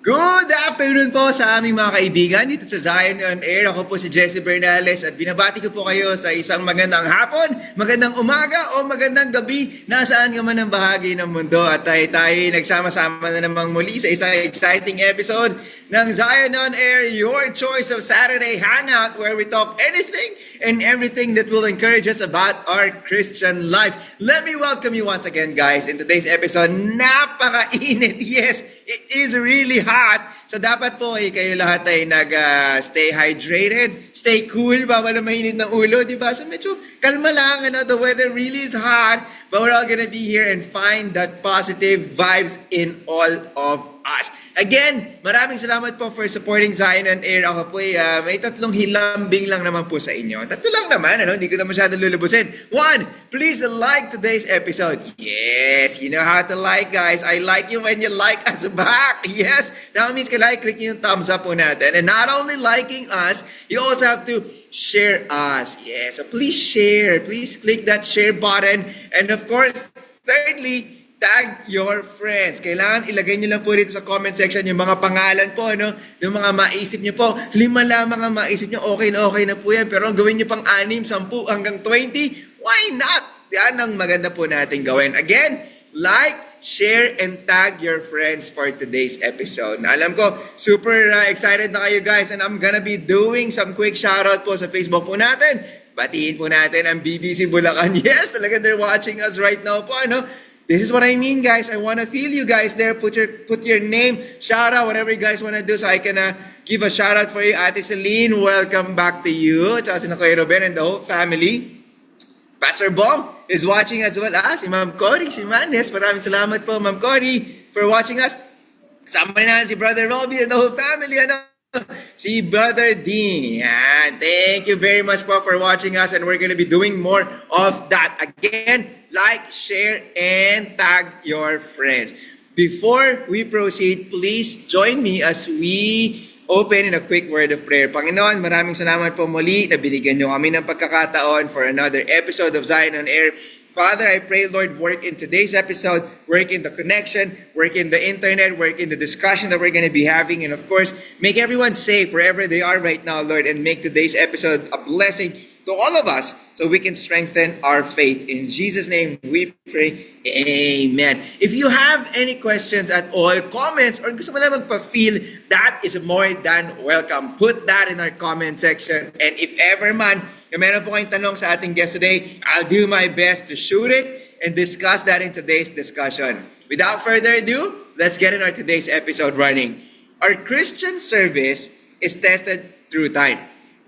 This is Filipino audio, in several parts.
Good afternoon po sa aming mga kaibigan dito sa Zion on Air. Ako po si Jesse Bernales at binabati ko po kayo sa isang magandang hapon, magandang umaga o magandang gabi nasaan ka man ang bahagi ng mundo. At tayo nagsama-sama na namang muli sa isang exciting episode ng Zion on Air, your choice of Saturday hangout where we talk anything and everything that will encourage us about our Christian life. Let me welcome you once again, guys, in today's episode. Napakainit. Yes, it is really hot. So dapat po kayo lahat ay stay hydrated, stay cool, bawal na mainit ng ulo, di ba? So medyo kalma lang, the weather really is hot, but we're all gonna be here and find that positive vibes in all of us. Again, maraming salamat po for supporting Zion on Air. Ako po may tatlong hilambing lang naman po sa inyo. Tatlo lang naman, hindi ko na masyadong lulubusin. One, please like today's episode. Yes, you know how to like, guys. I like you when you like us back. Yes, that means click nyo yung thumbs up po natin. And not only liking us, you also have to share us. Yes, so please share. Please click that share button. And of course, thirdly, tag your friends. Kailangan ilagay nyo lang po dito sa comment section yung mga pangalan po, yung mga maisip nyo po. 5 lamang ang maisip nyo, okay na po yan. Pero ang gawin nyo pang 6, 10, hanggang 20, why not? Yan ang maganda po natin gawin. Again, like, share, and tag your friends for today's episode. Na alam ko, super excited na kayo, guys, and I'm gonna be doing some quick shoutout po sa Facebook po natin. Batiin po natin ang BBC Bulacan. Yes, talaga they're watching us right now po, This is what I mean, guys. I want to feel you guys there. Put your name, shout out, whatever you guys want to do so I can give a shout out for you. Ate Celine, welcome back to you. Tsaka si Kuya Ruben and the whole family. Pastor Bong is watching as well. Si Ma'am Cory, si Manes. Maraming salamat po, Ma'am Cory, for watching us. Kasama na si Brother Robbie and the whole family. Si Brother Dean. Thank you very much po for watching us, and we're going to be doing more of that. Again, like, share, and tag your friends. Before we proceed, please join me as we open in a quick word of prayer. Panginoon, maraming salamat po muli na binigyan niyo kami ng pagkakataon for another episode of Zion on Air. Father, I pray, Lord, work in today's episode, work in the connection, work in the internet, work in the discussion that we're going to be having, and of course, make everyone safe wherever they are right now, Lord, and make today's episode a blessing to all of us so we can strengthen our faith. In Jesus' name we pray, amen. If you have any questions at all, comments, or gusto mo na magpa-feel, that is more than welcome. Put that in our comment section. And if ever man, meron po kayong tanong sa ating guest today, I'll do my best to shoot it and discuss that in today's discussion. Without further ado, let's get in our today's episode running. Our Christian service is tested through time.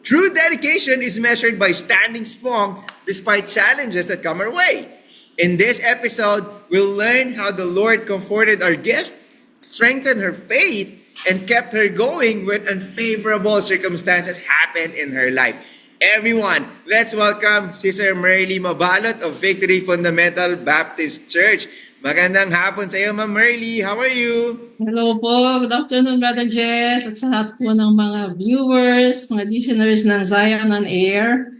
True dedication is measured by standing strong despite challenges that come our way. In this episode, we'll learn how the Lord comforted our guest, strengthened her faith, and kept her going when unfavorable circumstances happened in her life. Everyone, let's welcome Sister Merly Mabalot of Victory Fundamental Baptist Church. Magandang hapon sa iyo, Ma'am Merly. How are you? Hello po. Good afternoon, Brother Jess. At sa lahat po ng mga viewers, mga listeners ng Zion on Air.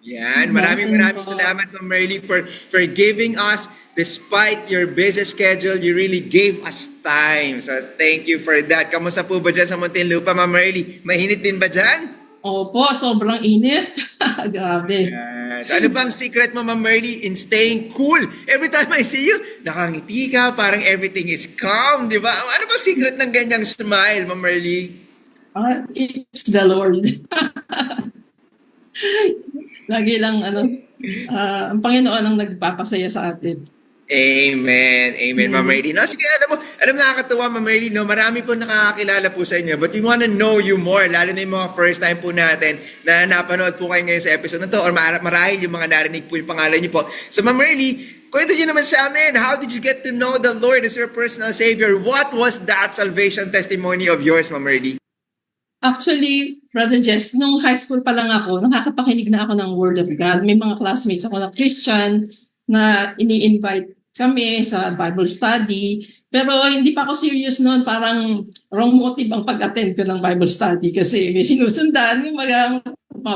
Yan. Maraming salamat, Ma'am Merly, for giving us, despite your busy schedule, you really gave us time. So thank you for that. Kamusta po ba dyan sa Muntinlupa, Ma'am Merly? Mainit din ba dyan? Opo, sobrang init. Grabe. So ano bang secret mo, Ma'am Merly, in staying cool? Every time I see you, nakangiti ka, parang everything is calm, di ba? Ano ba secret ng ganyang smile, Ma'am Merly? It's the Lord. Lagi lang, ang Panginoon ang nagpapasaya sa atin. Amen. Amen, Ma'am Merly. No, sige, alam nakakatuwa, Ma'am Merly, marami po nakakakilala po sa inyo, but we want to know you more, lalo na yung mga first time po natin na napanood po kayo ngayon sa episode na to, or marahil yung mga narinig po yung pangalan niyo po. So, Ma'am Merly, kwento niyo naman sa amin, how did you get to know the Lord as your personal Savior? What was that salvation testimony of yours, Ma'am Merly? Actually, Brother Jess, nung high school pa lang ako, nakakapakinig na ako ng Word of God. May mga classmates ako na Christian na ini-invite kami sa Bible study. Pero hindi pa ako serious noon. Parang wrong motive ang pag-attend ko ng Bible study kasi may sinusundan yung mga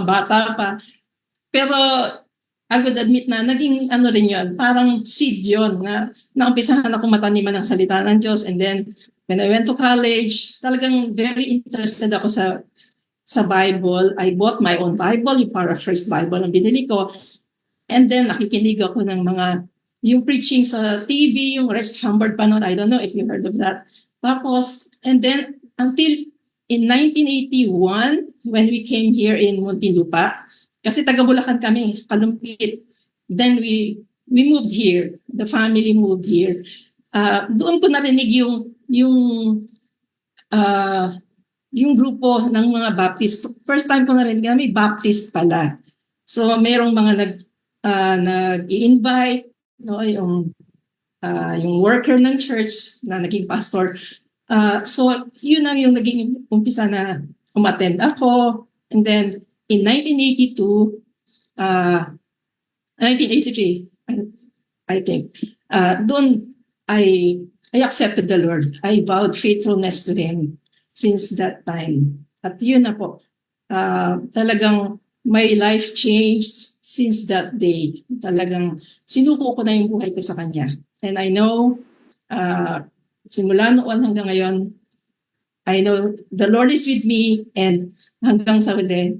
bata pa. Pero I would admit na naging rin yun, parang seed yun na naumpisahan ako mataniman ng salita ng Diyos, and then when I went to college, talagang very interested ako sa Bible. I bought my own Bible, yung Paraphrased Bible ang binili ko. And then nakikinig ako ng yung preaching sa TV, yung Rex Humbard pa noon. I don't know if you heard of that. Tapos, and then until in 1981, when we came here in Muntinlupa, kasi taga Bulacan kami, Kalumpit. Then we moved here. The family moved here. Doon ko narinig yung grupo ng mga Baptist. First time ko narinig na may Baptist pala. So merong mga nag-i-invite, no, yung worker ng church na naging pastor. So yun ang yung naging umpisa na umattend ako. And then in 1982, 1983, I think, doon I accepted the Lord. I vowed faithfulness to Him since that time. At yun na po, talagang my life changed since that day. Talagang sinuko ko na yung buhay ko sa Kanya. And I know, simula noon hanggang ngayon, I know the Lord is with me and hanggang sa huli,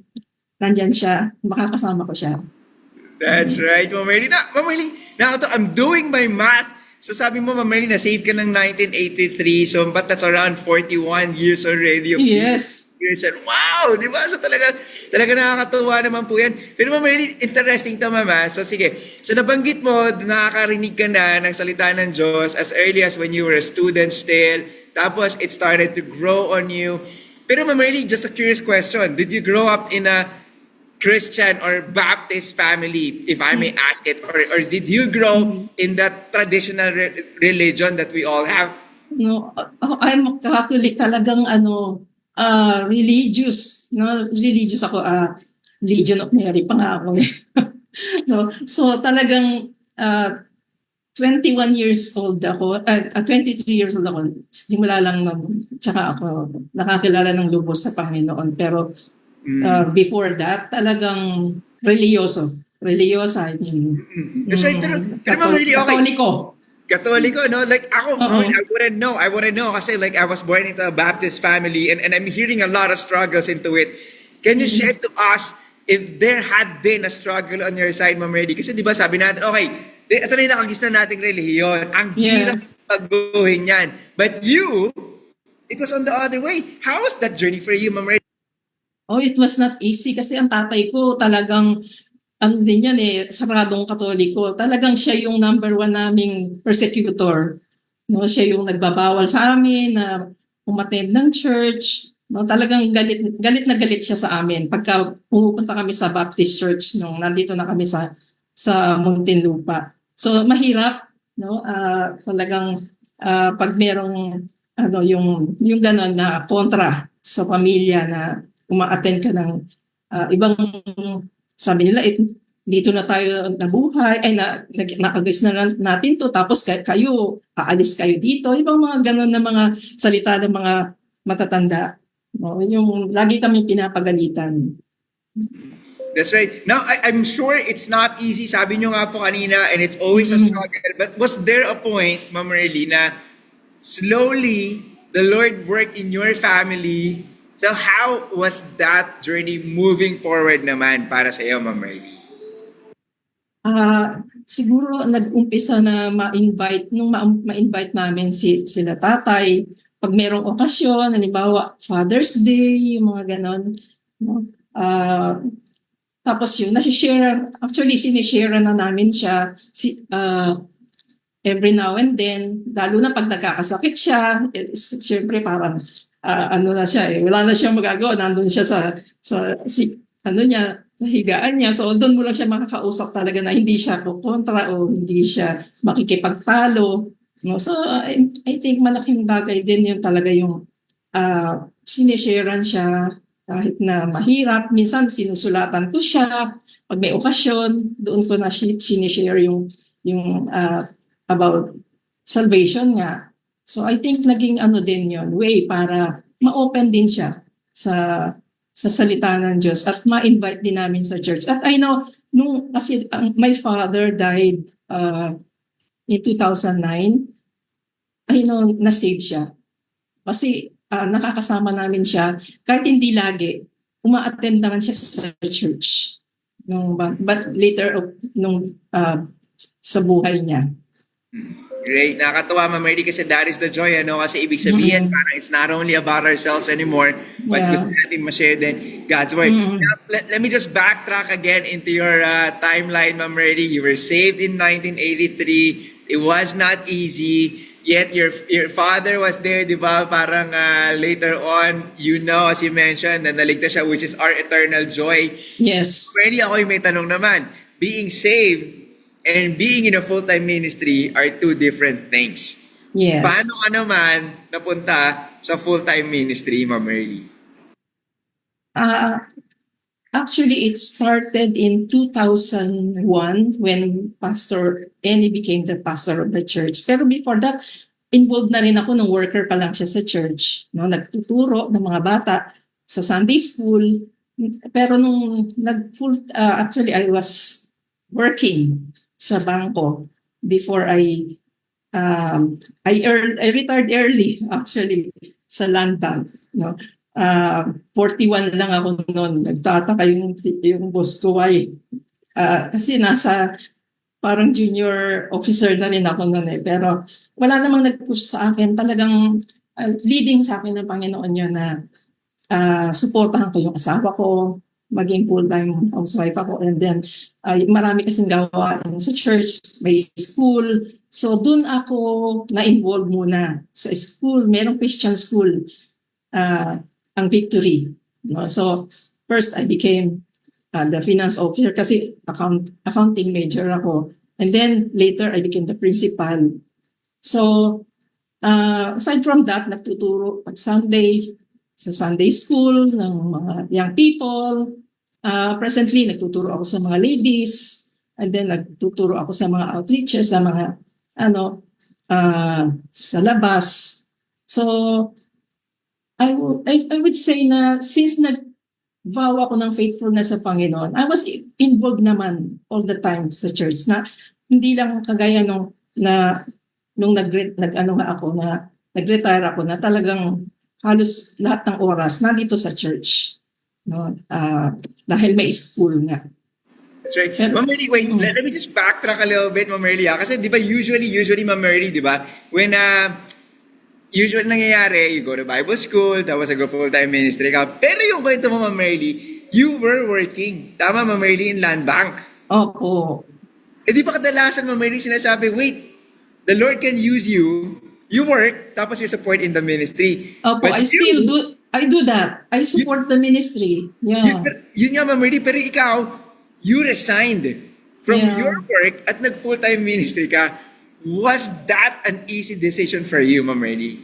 nandyan siya, makakasama ko siya. That's right, Ma'am Merly. Ma'am Merly, I'm doing my math. So sabi mo, Ma'am Merly, na-save ka ng 1983. So, but that's around 41 years already. Yes. Years. And wow, di ba? So talaga nakakatuwa naman po yan. Pero Ma'am Merly, interesting to, Mama. So sige, so nabanggit mo, nakakarinig ka na ng salita ng Diyos as early as when you were a student still. Tapos, it started to grow on you. Pero Ma'am Merly, just a curious question. Did you grow up in a Christian or Baptist family, if I may ask it? Or did you grow in that traditional religion that we all have? No, I'm Catholic, talagang religious. No, religious ako, Legion of Mary pa nga ako. No, so talagang 21 years old ako, 23 years old ako. Simula lang tsaka ako nakakilala ng lubos sa Panginoon. Pero before that, talagang religyosa, I mean. That's right. Pero Ma'am Merly, okay. Katoliko, no? Like ako, I wouldn't know kasi like I was born into a Baptist family and I'm hearing a lot of struggles into it. Can you share to us if there had been a struggle on your side, Ma'am Merly? Kasi di ba sabi natin, okay, ito na yung nakagis na nating relihiyon. Ang hirap pagbuhin yan. But you, it was on the other way. How was that journey for you, Ma'am Merly? Oh, it was not easy kasi ang tatay ko talagang din yan saradong Katoliko. Talagang siya yung number 1 naming persecutor. No, siya yung nagbabawal sa amin na umattend ng church. No, talagang galit na galit siya sa amin. Pagka pumupunta kami sa Baptist Church nung nandito na kami sa Muntinlupa. So mahirap, no? Talagang pag merong yung gano'n na kontra sa pamilya na uma-attend ka ng ibang, sabi nila, dito na tayo nabuhay, nakagis na natin to, tapos kayo, aalis kayo dito. Ibang mga gano'n na mga salita ng mga matatanda. No? Yung lagi kami pinapagalitan. That's right. Now, I'm sure it's not easy. Sabi nyo nga po kanina, and it's always a struggle. But was there a point, Ma'am Merly, na slowly, the Lord worked in your family? So how was that journey moving forward naman para sa iyo, Ma'am Merly? Siguro nag-umpisa na ma-invite, nung ma-invite namin sila tatay, pag merong okasyon, halimbawa Father's Day, yung mga ganon. No? Tapos yung sinishare na namin siya every now and then, lalo na pag nagkakasakit siya, siyempre parang na siya wala na siyang magagawa, nandun siya sa higaan niya. So doon mo lang siya makakausap talaga na hindi siya kukontra o hindi siya makikipagtalo. No? So I think malaking bagay din yun talaga yung sinisharean siya kahit na mahirap. Minsan sinusulatan ko siya. Pag may okasyon, doon ko na sinishare yung about salvation nga. So I think naging din yon way para ma-open din siya sa salita ng Diyos at ma-invite din namin sa church. At I know, kasi my father died in 2009, I know, na-save siya. Kasi nakakasama namin siya. Kahit hindi lagi, uma-attend naman siya sa church. But later, sa buhay niya. Great. Nakakatuwa, Ma'am Mary, kasi that is the joy, ano? Kasi ibig sabihin, parang it's not only about ourselves anymore, but gusto natin ma-share din God's word. Now, let me just backtrack again into your timeline, Ma'am Mary. You were saved in 1983. It was not easy. Yet your father was there, di ba? Parang later on, as you mentioned, na naligtas siya, which is our eternal joy. Yes. Mary, ako may tanong naman. Being saved and being in a full-time ministry are two different things. Yes. Paano ka naman napunta sa full-time ministry, Ma'am Mary? Actually, it started in 2001 when Pastor Eni became the pastor of the church. Pero before that, involved na rin ako nung worker pa lang siya sa church. No? Nagtuturo ng mga bata sa Sunday school. Pero nung actually I was working sa bangko before I retired early actually sa land bank. No? 41 lang ako noon. Nagtataka yung boss ko kasi nasa parang junior officer na rin ako noon Pero wala namang nag-push sa akin. Talagang leading sa akin ng Panginoon yun na supportahan ko yung asawa ko, maging full-time housewife ako. And then, marami kasing gawain sa church, may school. So, dun ako na-involve muna sa school. Merong Christian school, ang Victory. No? So, first, I became the finance officer kasi accounting major ako. And then, later, I became the principal. So, aside from that, nagtuturo pag Sunday, sa Sunday school ng mga young people. Presently, nagtuturo ako sa mga ladies. And then, nagtuturo ako sa mga outreaches, sa mga, sa labas. So, I would say na since nag-vow ako ng faithfulness sa Panginoon, I was involved naman all the time sa church na hindi lang kagaya nung nag-retire ako na talagang halos lahat ng oras nandito sa church. No? Dahil may school nga. That's right. Ma'am Mary, wait, let me just backtrack a little bit, Ma'am Mary. Kasi di ba usually, Ma'am Mary, di ba, when usually nangyayari, you go to Bible school, tapos go full-time ministry ka. Pero yung kwento mo, Ma'am Mary, you were working. Tama, Ma'am Mary, in land bank. Opo. Di ba kadalasan, Ma'am Mary, sinasabi, wait, the Lord can use you, you work, tapos you support in the ministry. Opo, But I do that. I support the ministry. Yeah. Yun nga, Ma'am Mary, pero ikaw, you resigned from your work at nag-full-time ministry ka. Was that an easy decision for you, Ma'am Mary?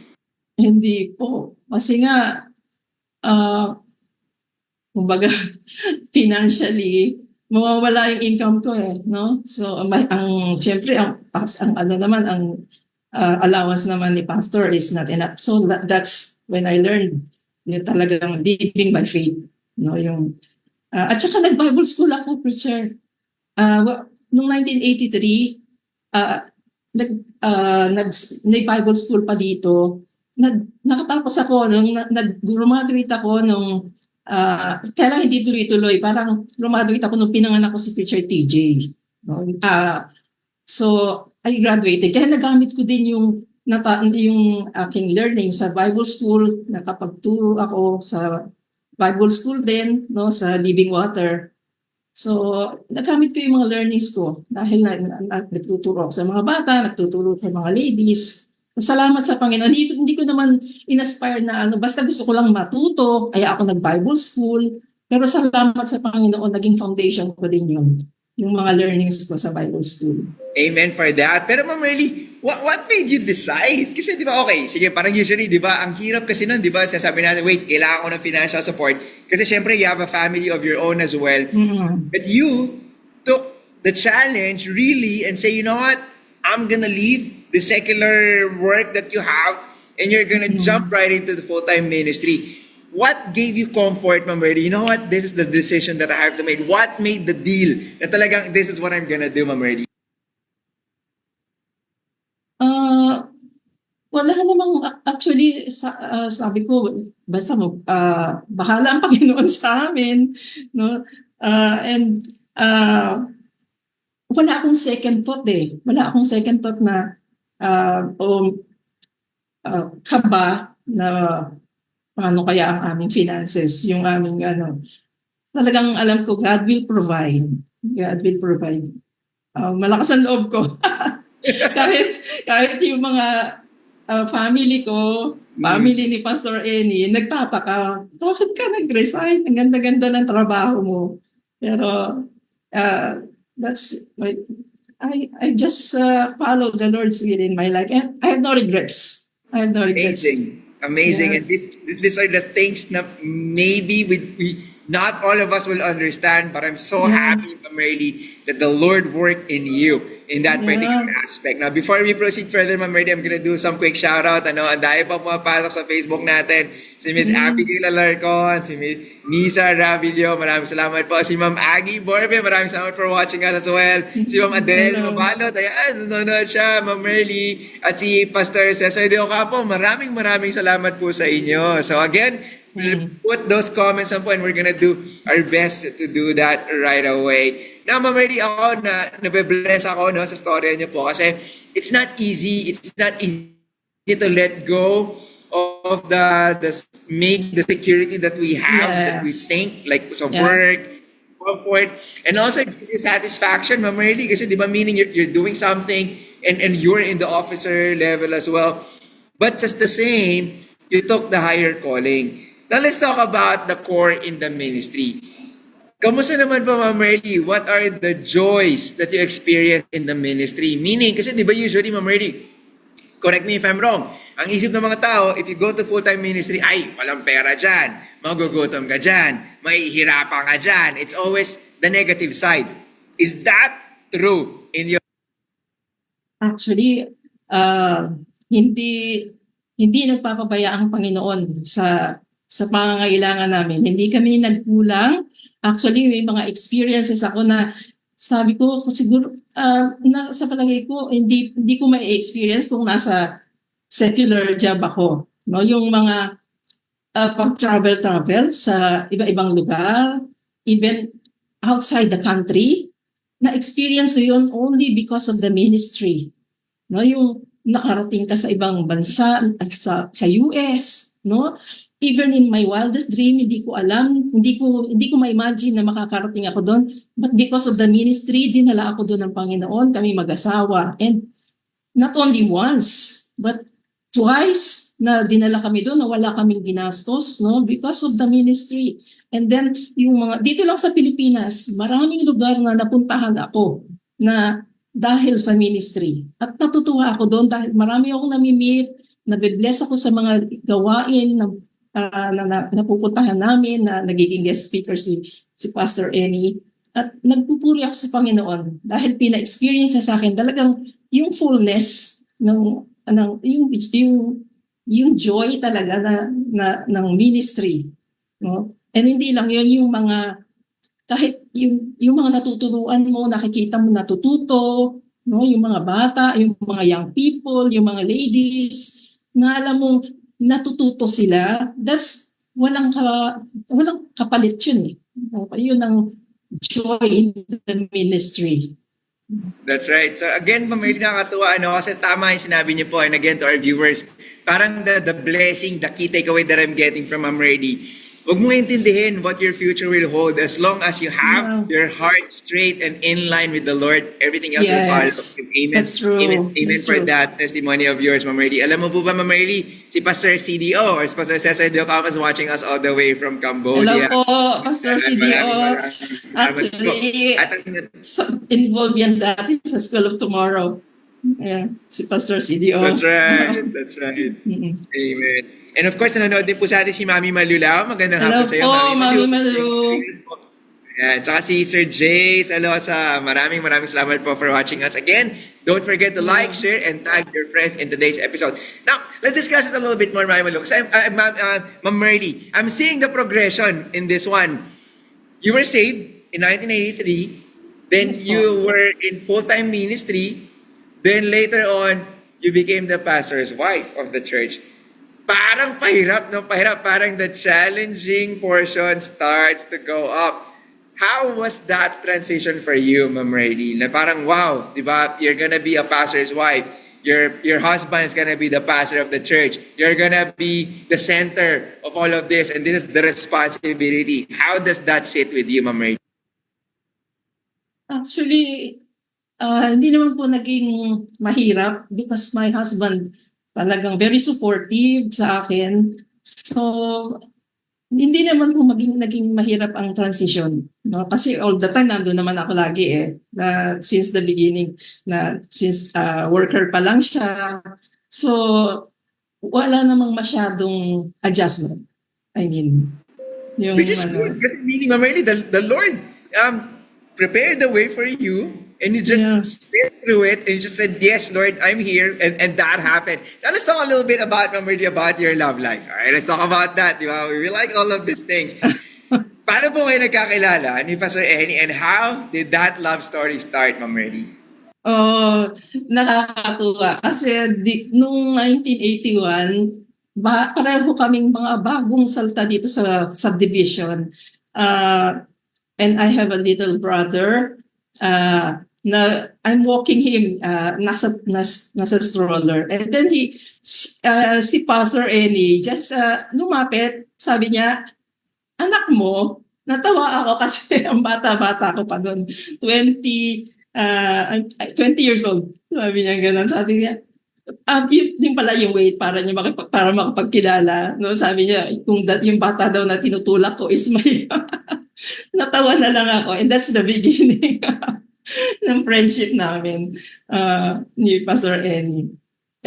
Hindi po. Kasi nga, kumbaga, financially, mawawala yung income ko no? So, syempre, ang allowance naman ni pastor is not enough. So, that's when I learned talagang living by faith. No? At saka nag-Bible school ako, preacher. Noong 1983, nag-Bible school pa dito. Nakatapos ako, nag-graduate ako nung, kaya lang hindi tuloy-tuloy, parang graduate ako nung pinanganak ko si Preacher TJ. No? So, I graduated. Kaya nagamit ko din yung aking learning sa Bible school, nakapagturo ako sa Bible school din, no, sa Living Water. So, nagamit ko yung mga learnings ko dahil nagtuturo ako sa mga bata, nagtuturo sa mga ladies. Salamat sa Panginoon. Hindi ko naman inaspire na basta gusto ko lang matuto, kaya ako nag-Bible school. Pero salamat sa Panginoon, naging foundation ko din yun, yung mga learnings ko sa Bible school. Amen for that. Pero Ma'am Merly, what made you decide? Kasi di ba, okay, sige, parang usually, di ba, ang hirap kasi nun, di ba, sasabi natin, wait, kailangan ko ng financial support. Kasi syempre, you have a family of your own as well. Mm-hmm. But you took the challenge really and say, you know what, I'm gonna leave the secular work that you have and you're gonna jump right into the full-time ministry. What gave you comfort, Ma'am Merly? You know what, this is the decision that I have to make. What made the deal na talagang this is what I'm gonna do, Ma'am Merly? wala namang actually sabi ko basta bahala ang Panginoon sa amin, no? And wala akong second thought eh. Wala akong second thought na kaba na paano kaya ang aming finances, yung aming talagang alam ko God will provide. God will provide. Malakas ang loob ko. kahit yung mga family ko, family ni Pastor Eni, nagtataka, bakit ka nag-resign? Ang ganda-ganda ng trabaho mo. Pero that's I just follow the Lord's will in my life, and I have no regrets. I have no regrets. Amazing. Yeah. And these are the things that maybe we not all of us will understand, but I'm so happy, Ma'am Merly, that the Lord worked in you in that particular aspect. Now, before we proceed further, Ma'am Merly, I'm gonna do some quick shout-out. Ang dahil pa pumapasok sa Facebook natin. Si Miss Abigail Alarcon, si Miss Nisa Ravillo, maraming salamat po. Si Ma'am Aggie Borbe, maraming salamat for watching us as well. Si Ma'am Adele Mabalot, ayan, nanonood siya, Ma'am Merly. At si Pastor Cesar De Ocampo, maraming salamat po sa inyo. So again, we'll put those comments up and we're gonna do our best to do that right away. Now, Ma'am Merly, ako nabe-bless ako sa storya niyo po kasi it's not easy to let go of the security that we have, that we think, like sa work, comfort, and also it's satisfaction, Ma'am Merly, kasi di ba meaning you're doing something and you're in the officer level as well. But just the same, you took the higher calling. Now let's talk about the core in the ministry. Kamusta naman po, Ma'am Merly? What are the joys that you experience in the ministry? Meaning, kasi di ba usually, Ma'am Merly, correct me if I'm wrong, ang isip ng mga tao, if you go to full-time ministry, ay, walang pera dyan, magugutom ka dyan, mahihirapan ka dyan. It's always the negative side. Is that true in your... Actually, hindi nagpapabaya ang Panginoon sa pangangailangan namin. Hindi kami nagkulang. Actually, may mga experiences ako na sabi ko, siguro, sa palagay ko, hindi ko ma-experience kung nasa secular job ako. No? Yung mga pag-travel sa iba-ibang lugar, even outside the country, na-experience ko yun only because of the ministry. No? Yung nakarating ka sa ibang bansa, sa US, no? Even in my wildest dream, hindi ko alam, hindi ko ma-imagine na makakarating ako doon. But because of the ministry, dinala ako doon ng Panginoon, kami mag-asawa. And not only once, but twice na dinala kami doon na wala kaming ginastos, no? Because of the ministry. And then, yung mga, dito lang sa Pilipinas, maraming lugar na napuntahan ako na dahil sa ministry. At natutuwa ako doon dahil marami akong nami-meet, nabibless ako sa mga gawain na napupuntahan namin, na nagiging guest speaker si Pastor Eni. At nagpupuri ako sa Panginoon dahil pina-experience sa akin talagang yung fullness yung joy talaga ng ministry, no? And hindi lang yun, yung mga kahit yung mga natuturuan mo, nakikita mo natututo, no? Yung mga bata, yung mga young people, yung mga ladies, na alam mo natututo sila, that's walang kapalit yun eh. Yun ang joy in the ministry. That's right. So again, Ma'am Merly, nakakatuwa, kasi tama yung sinabi niyo po, and again to our viewers, parang the blessing, the key takeaway that I'm getting from Ma'am Merly, huwag mo intindihin what your future will hold as long as you have your heart straight and in line with the Lord. Everything else will follow. Amen. That's true. Amen That's for true. that testimony of yours, Ma'am Merly. Alam mo po ba, Ma'am Merly, si Pastor CDO or si Pastor Cesar De Ocampo is watching us all the way from Cambodia. Hello po, Pastor CDO. Actually, involved yan dati sa School of Tomorrow. Ayan, si Pastor CDO. That's right. That's right. Amen. And of course, nanonood din po sa atin si Mami Malulao. Magandang Hello hapon sa iyo, po, Mami Malu. Ayan. Tsaka si Sir Jace Alosa. Maraming salamat po for watching us again. Don't forget to like, share, and tag your friends in today's episode. Now, let's discuss it a little bit more, Mami Malu. Kasi Ma'am Merly, I'm seeing the progression in this one. You were saved in 1983. Then Yes, you were in full-time ministry. Then later on, you became the pastor's wife of the church. Parang pahirap, no? Pahirap. Parang the challenging portion starts to go up. How was that transition for you, Ma'am Rayleigh? Na parang, wow, di ba? You're gonna be a pastor's wife. Your husband is gonna be the pastor of the church. You're gonna be the center of all of this, and this is the responsibility. How does that sit with you, Ma'am Rayleigh? Actually, hindi naman po naging mahirap because my husband talagang very supportive sa akin. So, hindi naman po naging mahirap ang transition. No? Kasi all the time, nandun naman ako lagi since the beginning, since worker pa lang siya. So, wala namang masyadong adjustment. I mean, Which is good. Kasi meaning, Ma'am Rayleigh, the Lord prepared the way for you, and you just sit through it, and you just said, yes, Lord, I'm here, and that happened. Now, let's talk a little bit about, Ma'am Rayleigh, about your love life. All right, let's talk about that. Di ba? We like all of these things. Paano po kayo nagkakilala ni Pastor Eni, and how did that love story start, Ma'am Rayleigh? Oh, nakakatuwa. Kasi nung 1981, pareho kaming mga bagong salta dito sa subdivision. And I have a little brother na I'm walking him nasa stroller. And then si Pastor Eni just lumapit, sabi niya, anak mo, natawa ako kasi ang bata-bata ko pa doon, 20 years old. Sabi niya gano'n. Sabi niya, yun pala yung wait para makapagkilala. No? Sabi niya, kung yung bata daw na tinutulak ko is may natawa na lang ako, and that's the beginning ng friendship namin ni Pastor Eni.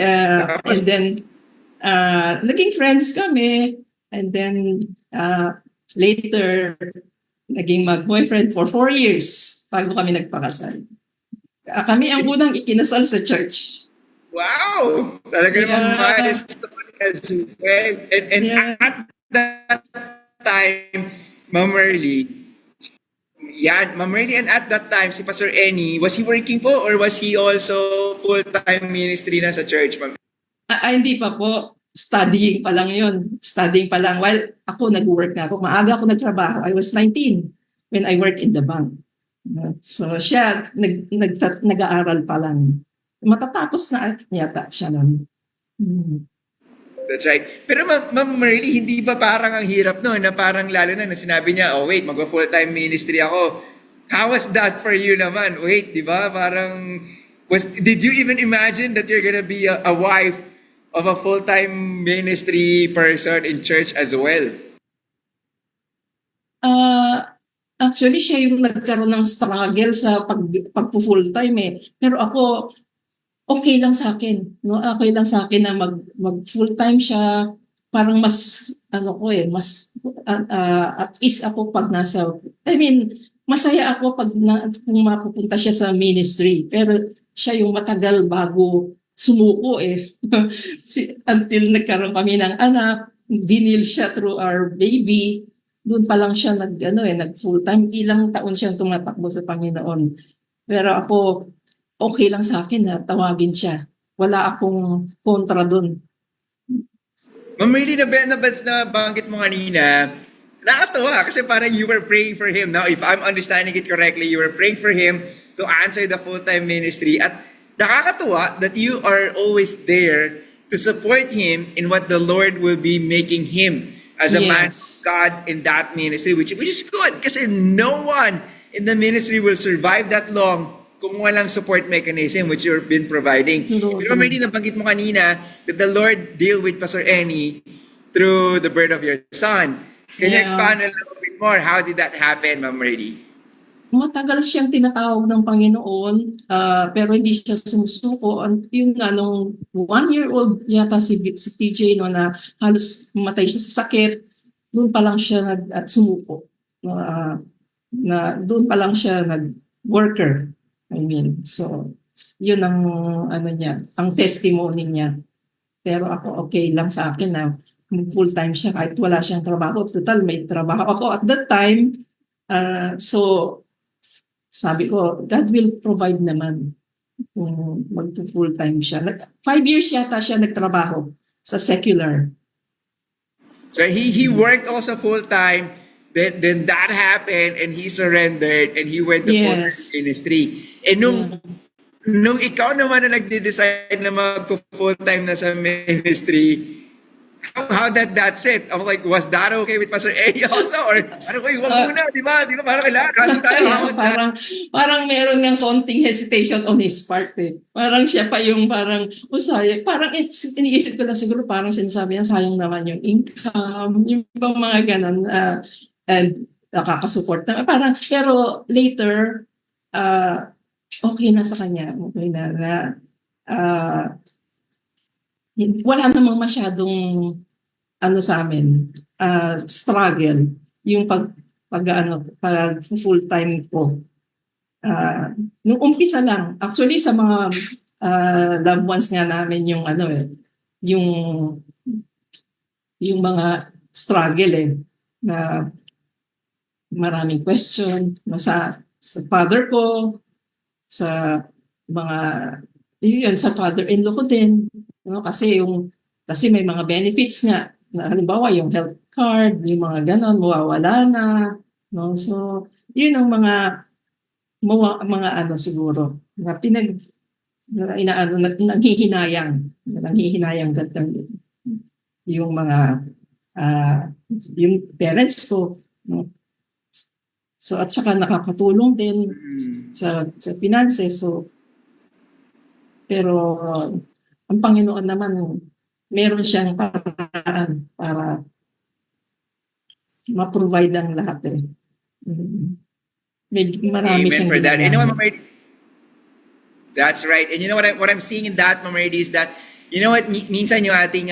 And then naging friends kami, and then later naging mag-boyfriend for 4 years bago kami nagpakasal. Kami ang unang ikinasal sa church. Wow! Talaga naman milestone as well. And at that time, Ma'am Rayleigh, Ma'am Rayleigh, and at that time, si Pastor Eni, was he working po or was he also full-time ministry na sa church, Ma'am? Hindi pa po. Studying pa lang yun. Studying pa lang. While ako nag-work na ako, maaga ako nagtrabaho. I was 19 when I worked in the bank. So siya, nag-aaral pa lang. Matatapos na yata siya nun. That's right. Pero Ma'am Rayleigh, hindi ba parang ang hirap no? Na parang lalo na sinabi niya, oh wait, mag-full-time ministry ako. How was that for you naman? Wait, di ba? Parang, did you even imagine that you're gonna be a wife of a full-time ministry person in church as well? Actually, siya yung nagkaroon ng struggle sa pag-full-time . Pero ako, okay lang sa akin. No? Okay lang sa akin na mag-full-time siya. Parang mas, mas at ease ako pag masaya ako kung mapupunta siya sa ministry. Pero siya yung matagal bago sumuko . Until nagkaroon kami ng anak, dinil siya through our baby. Doon pa lang siya nag full-time. Ilang taon siyang tumatakbo sa Panginoon. Pero ako, okay lang sa akin na tawagin siya. Wala akong kontra doon. Ma'am Rayleigh, nabanggit mo kanina, nakatawa kasi parang you were praying for him. Now, if I'm understanding it correctly, you were praying for him to answer the full-time ministry. At nakakatawa that you are always there to support him in what the Lord will be making him as a man of God in that ministry, which is good kasi no one in the ministry will survive that long kung walang support mechanism which you've been providing. Pero Ma'am Rayleigh, nabanggit mo kanina that the Lord deal with Pastor Eni through the birth of your son. Can you expand a little bit more? How did that happen, Ma'am Rayleigh? Matagal siyang tinatawag ng Panginoon, pero hindi siya sumusuko. Yung nung 1-year-old yata si TJ na halos matay siya sa sakit, doon pa lang siya sumuko. Doon pa lang siya nag-worker. So yun ang ang testimony niya. Pero ako okay lang sa akin na full-time siya kahit wala siyang trabaho. Total, may trabaho ako at that time. So sabi ko, God will provide naman. kung mag-full-time siya. 5 years yata siya nagtrabaho sa secular. So he worked also full time. Then that happened and he surrendered and he went to full time Yes. ministry. And Yeah. nung ikaw naman na nagde-decide na mag-full time na sa ministry, how that sit? I'm like, was that okay with Pastor Eddie also? Or parang, wag muna, di ba? Di ba parang kailangan, kano tayo? How was that? parang meron ng konting hesitation on his part eh. Parang siya pa yung parang, sayang. Parang iniisip ko lang siguro parang sinasabi niya, sayang naman yung income, yung ibang mga ganun, and nakakasupport na. Parang, pero later, okay na sa kanya. Okay na wala namang masyadong sa amin struggle yung pag full time ko nung umpisa lang actually sa mga loved ones nga namin yung yung mga struggle na maraming question sa father ko, sa mga yun, sa father-in-law ko din. Kasi may mga benefits nga. Na, halimbawa, yung health card, yung mga ganon, mawawala na. No? So, yun ang mga siguro, na nanghihinayang yung mga yung parents ko. No? So, at saka nakakatulong din sa finances. So, pero ang Panginoon naman, meron siyang paraan para ma-provide ang lahat Marami Amen siyang for that. And you know what, ginagawa. Ma'am Erdy? That's right. And you know what I'm seeing in that, Ma'am Erdy, is that, you know what, minsan yung ating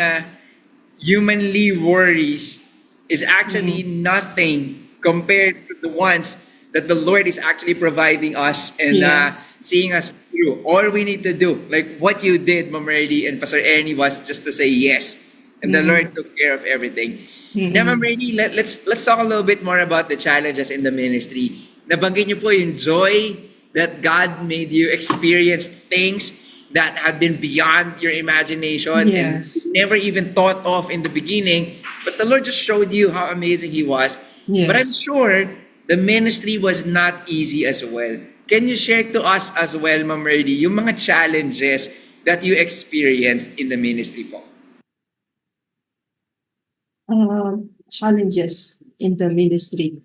humanly worries is actually nothing compared to the ones that the Lord is actually providing us and Yes. seeing us through. All we need to do, like what you did, Ma'am Erdy and Pastor Ernie, was just to say yes. And the Lord took care of everything. Now, Ma'am Erdy, let's talk a little bit more about the challenges in the ministry. Nabanggit niyo po yung joy that God made you experience things that had been beyond your imagination and Yes. never even thought of in the beginning. But the Lord just showed you how amazing He was. Yes. But I'm sure the ministry was not easy as well. Can you share to us as well, Ma'am Erdy, yung mga challenges that you experienced in the ministry po? Challenges in the ministry.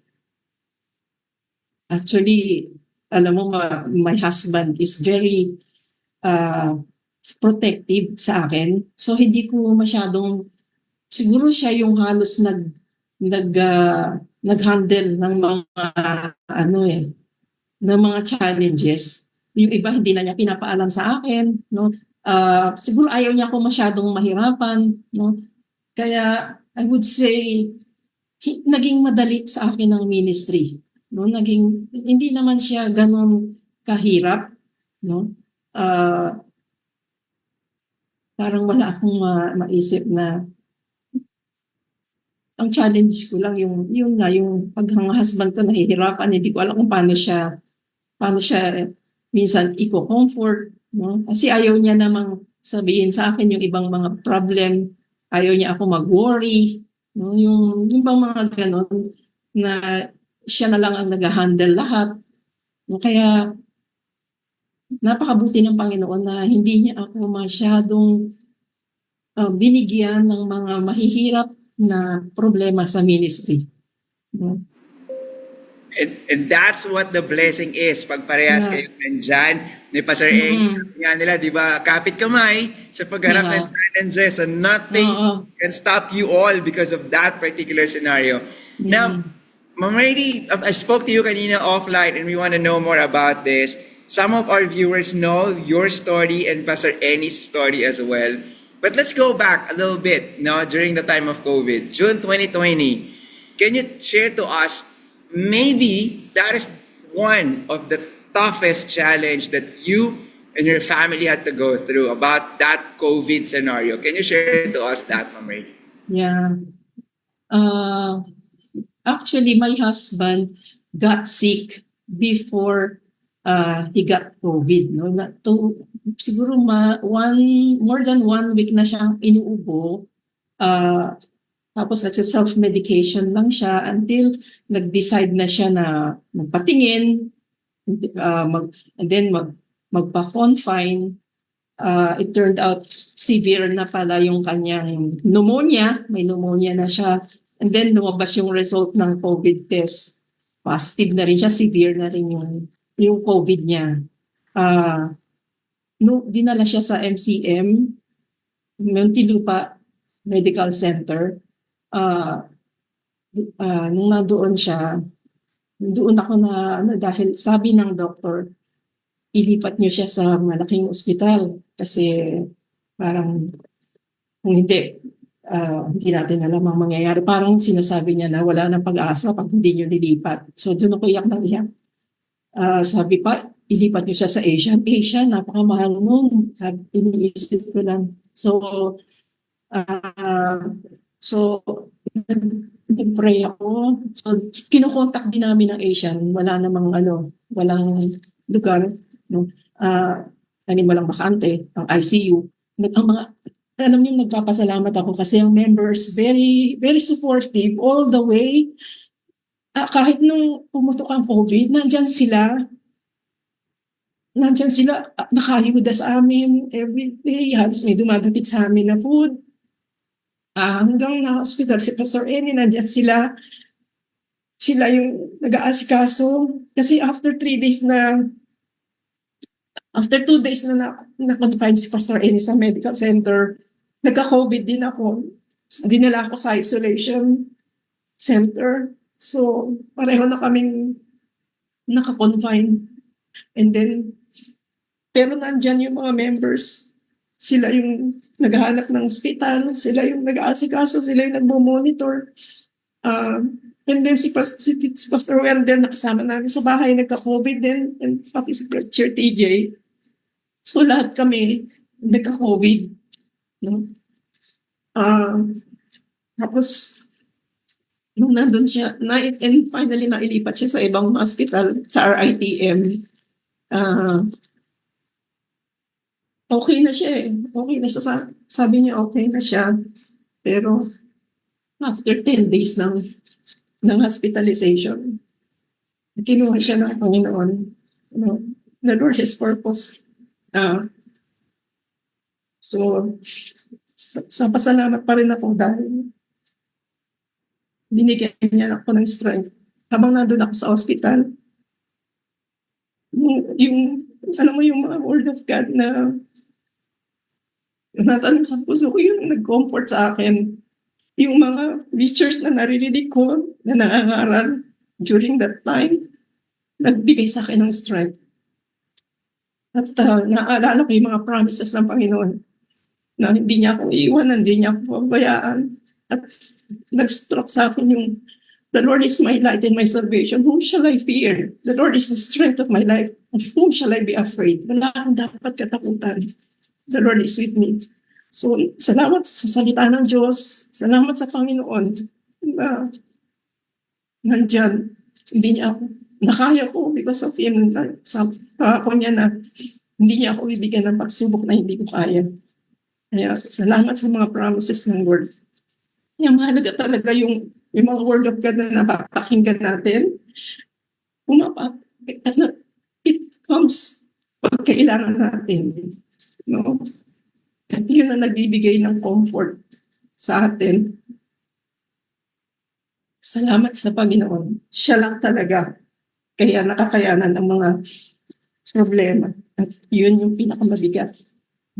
Actually, alam mo, my husband is very protective sa akin. So, hindi ko masyadong, siguro siya yung halos nag-handle ng mga ng mga challenges. Yung iba hindi na niya pinapaalam sa akin, no? Siguro ayaw niya ako masyadong mahirapan, no? Kaya I would say naging madali sa akin ang ministry, no? Hindi naman siya ganun kahirap, no? Parang wala akong maisip na ang challenge ko lang yung pag ang husband ko nahihirapan, hindi ko alam kung paano siya minsan i-comfort, no? Kasi ayaw niya namang sabihin sa akin yung ibang mga problem, ayaw niya ako mag-worry, no? Yung bang mga ganon na siya na lang ang nag-handle lahat, no? Kaya napakabuti ng Panginoon na hindi niya ako masyadong binigyan ng mga mahihirap na problema sa ministry. No? And that's what the blessing is. Pag parehas kayo nandyan, ni Pastor Ernie, nga nila, di ba, kapit kamay sa pagharap ng challenges and nothing can stop you all because of that particular scenario. Now, Ma'am Ernie, I spoke to you kanina offline and we want to know more about this. Some of our viewers know your story and Pastor Ernie's story as well. But let's go back a little bit during the time of COVID, June 2020. Can you share to us, maybe that is one of the toughest challenge that you and your family had to go through about that COVID scenario. Can you share to us that, Ma'am Ernie? Yeah. Actually, my husband got sick before he got COVID, no? Siguro more than 1 week na siyang inuubo. Tapos self-medication lang siya until nag-decide na siya na magpatingin, and then magpa-confine. It turned out severe na pala yung kanyang pneumonia. May pneumonia na siya. And then lumabas yung result ng COVID test. Positive na rin siya, severe na rin yung COVID niya. Dinala siya sa MCM, Muntinlupa Medical Center. Nung nandoon siya, doon ako dahil sabi ng doktor, ilipat niyo siya sa malaking ospital kasi parang kung hindi natin alam ang mangyayari. Parang sinasabi niya na wala nang pag-asa pag hindi niyo nilipat. So doon ako iyak na iyak. Sabi pa, ilipat niyo siya sa Asia. Asia, napakamahal nun. Iniisip ko lang. So nag-pray ako. So, kinukontak din namin ng Asian. Wala namang walang lugar. No? Walang bakante, ang ICU. Alam niyo, nagpapasalamat ako kasi ang members, very, very supportive all the way. Kahit nung pumutok ang COVID, nandyan sila. Nakayuda sa amin every day. Halos may dumadating sa amin na food. Hanggang na hospital si Pastor Eni, nandiyan sila yung nag-aasikaso. Kasi after 2 days na na-confine si Pastor Eni sa medical center, nagka-COVID din ako. Dinala ako sa isolation center. So, pareho na kaming naka-confine. And then, pero nandyan yung mga members. Sila yung naghahanap ng hospital, sila yung nag-aasikaso, sila yung nagmo-monitor. And then si Pastor Wendell, nakasama namin sa bahay, nagka-COVID din, and pati si Preacher TJ. So lahat kami nagka-COVID. No? Tapos, nung nandun siya, and finally nailipat siya sa ibang hospital, sa RITM. Okay na siya eh. Okay na siya. Sabi niya okay na siya. Pero after 10 days ng hospitalization, kinuha siya ng Panginoon. The Lord has purpose. So, sa pasalamat pa rin ako dahil binigyan niya ako ng strength. Habang nandun ako sa hospital, yung mga word of God na natanong sa puso ko, yung nag-comfort sa akin. Yung mga preachers na naririnig ko na nangangaral during that time, nagbigay sa akin ng strength. At naaalala ko yung mga promises ng Panginoon na hindi niya ako iiwan, hindi niya ako pabayaan. At nag-stroke sa akin yung, the Lord is my light and my salvation. Whom shall I fear? The Lord is the strength of my life. Of whom shall I be afraid? Wala akong dapat katakutan. The Lord is with me. So, salamat sa salita ng Diyos. Salamat sa Panginoon na nandyan. Hindi niya ako, nakaya ko because of Him. Sa ako niya na hindi niya ako ibigyan ng pagsubok na hindi ko kaya. Kaya salamat sa mga promises ng Lord. Kaya mahalaga talaga yung mga word of God na napapakinggan natin. It comes pag kailangan natin. No? At yun ang nagbibigay ng comfort sa atin. Salamat sa Panginoon. Siya lang talaga. Kaya nakakayanan ang mga problema. At yun yung pinakamabigat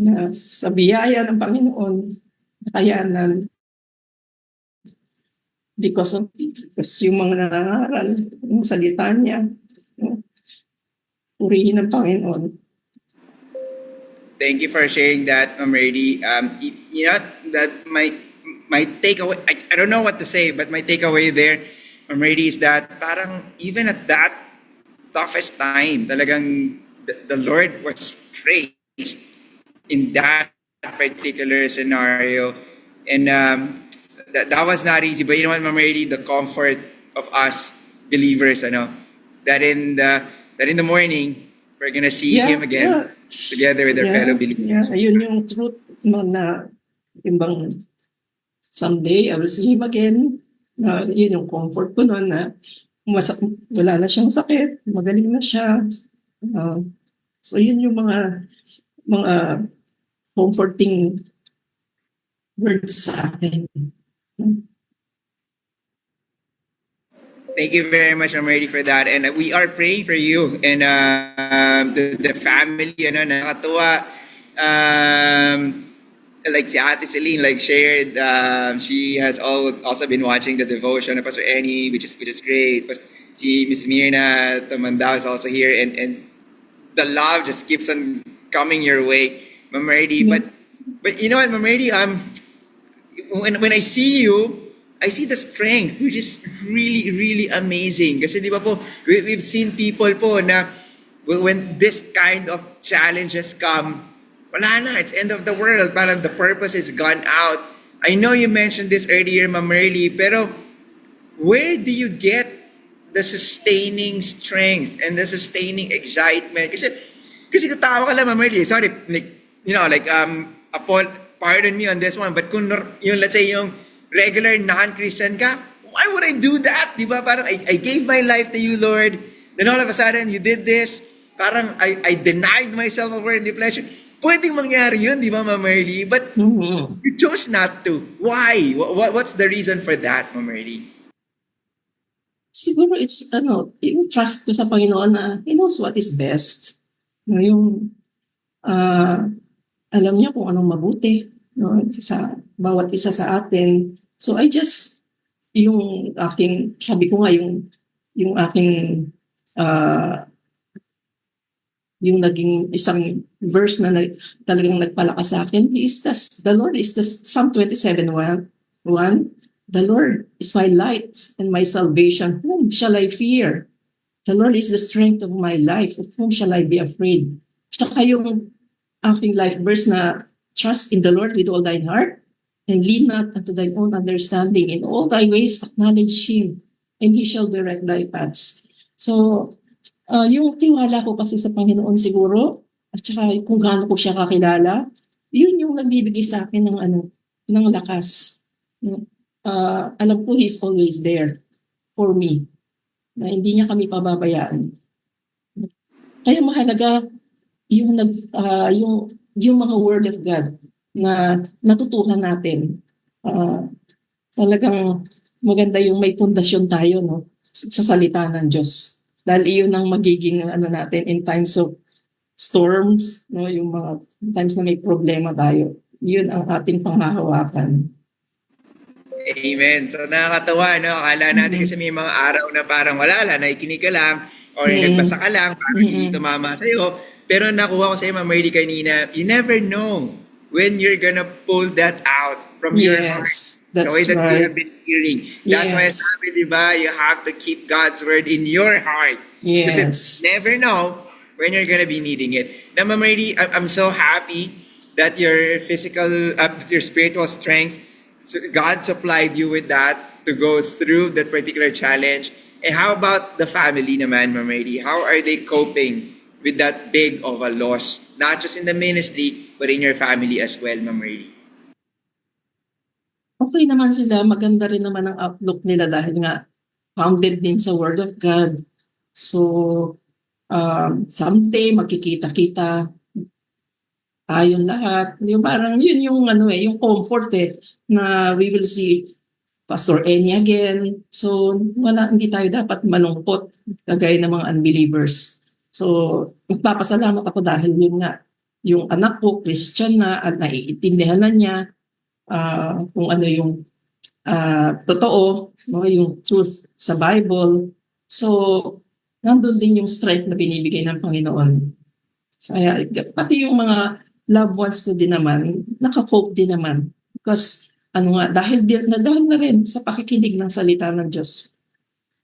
na sa biyaya ng Panginoon, nakayanan because yung mga nangangaral, yung salita niya, purihin ng Panginoon. Thank you for sharing that, Ma'am Rady. You know, that my takeaway, I don't know what to say, but my takeaway there, Ma'am Rady, is that parang even at that toughest time, talagang the Lord was praised in that particular scenario. And that was not easy. But you know what, Ma'am Rady, the comfort of us believers, that in the morning, we're gonna see him again together with our fellow believers. Ayun yung truth no, na imbang someday I will see him again. Yun yung comfort ko noon na wala na siyang sakit, magaling na siya. So yun yung mga comforting words sa akin. Thank you very much, Ma'am for that. And we are praying for you and the family. Nakakatuwa. Like si Ate Celine, like shared, she has also been watching the devotion of Pastor Annie, which is great. Si Miss Mirna Tamandao is also here, and the love just keeps on coming your way, Ma'am Merdy. But you know what, Ma'am Merdy, when I see you, I see the strength, which is really, really amazing. Kasi di ba po, we've seen people po na when this kind of challenges come, wala na, it's end of the world. Parang the purpose is gone out. I know you mentioned this earlier, Ma'am Merly, pero where do you get the sustaining strength and the sustaining excitement? Kasi kung tawa ka lang, Ma'am Merly, sorry, pardon me on this one, but kung let's say yung regular non-Christian ka, why would I do that? Di ba? Parang I gave my life to you, Lord. Then all of a sudden, you did this. Parang I denied myself of worldly pleasure. Pwedeng mangyari yun, di ba, Ma'am Merly? But you chose not to. Why? What's the reason for that, Ma'am Merly? Siguro it's, yung trust ko sa Panginoon na He knows what is best. Yung, alam niya kung anong mabuti sa bawat isa sa atin. So I just, sabi ko nga, yung aking, yung naging isang verse na talagang nagpalakas sa akin, the Lord is the Psalm 27:1. The Lord is my light and my salvation. Whom shall I fear? The Lord is the strength of my life. Of whom shall I be afraid? Tsaka yung aking life verse na trust in the Lord with all thine heart and lean not unto thine own understanding. In all thy ways acknowledge Him and He shall direct thy paths. So, yung tiwala ko kasi sa Panginoon siguro, at saka kung gaano ko siya kakilala, yun yung nagbibigay sa akin ng lakas. Alam ko He's always there for me. Na hindi niya kami pababayaan. Kaya mahalaga yung mga word of God na natutuhan natin. Talagang maganda yung may pundasyon tayo sa salita ng Diyos. Dahil iyon ang magiging natin in times of storms, yung mga times na may problema tayo. Yun ang ating panghahawakan. Amen. So nakakatawa, akala natin kasi may mga araw na parang wala, nakikinig ka lang or nagbasa ka lang, parang hindi tumama sa'yo. Pero nakuha ko sa'yo, Ma'am Merly, kanina, you never know when you're gonna pull that out from your heart. That's the way that right. you have been hearing. That's why sabi, di ba, you have to keep God's word in your heart. Yes. Because you never know when you're gonna be needing it. Now, Ma'am Merly, I'm so happy that your your spiritual strength, so God supplied you with that to go through that particular challenge. And how about the family naman, Ma'am Merly? How are they coping with that big of a loss? Not just in the ministry, but in your family as well, Ma'am Merly. Okay naman sila. Maganda rin naman ang outlook nila dahil nga founded din sa Word of God. So, someday magkikita-kita tayong lahat. Yung parang yun yung comfort na we will see Pastor Annie again. So, hindi tayo dapat malungkot kagaya ng mga unbelievers. So, magpapasalamat ako dahil yun nga, yung anak ko, Christian na, at naiintindihan na niya kung ano yung totoo, yung truth sa Bible. So, nandun din yung strength na binibigay ng Panginoon. Kaya, pati yung mga loved ones ko din naman, nakakope din naman. Because, dahil na rin sa pakikinig ng salita ng Diyos.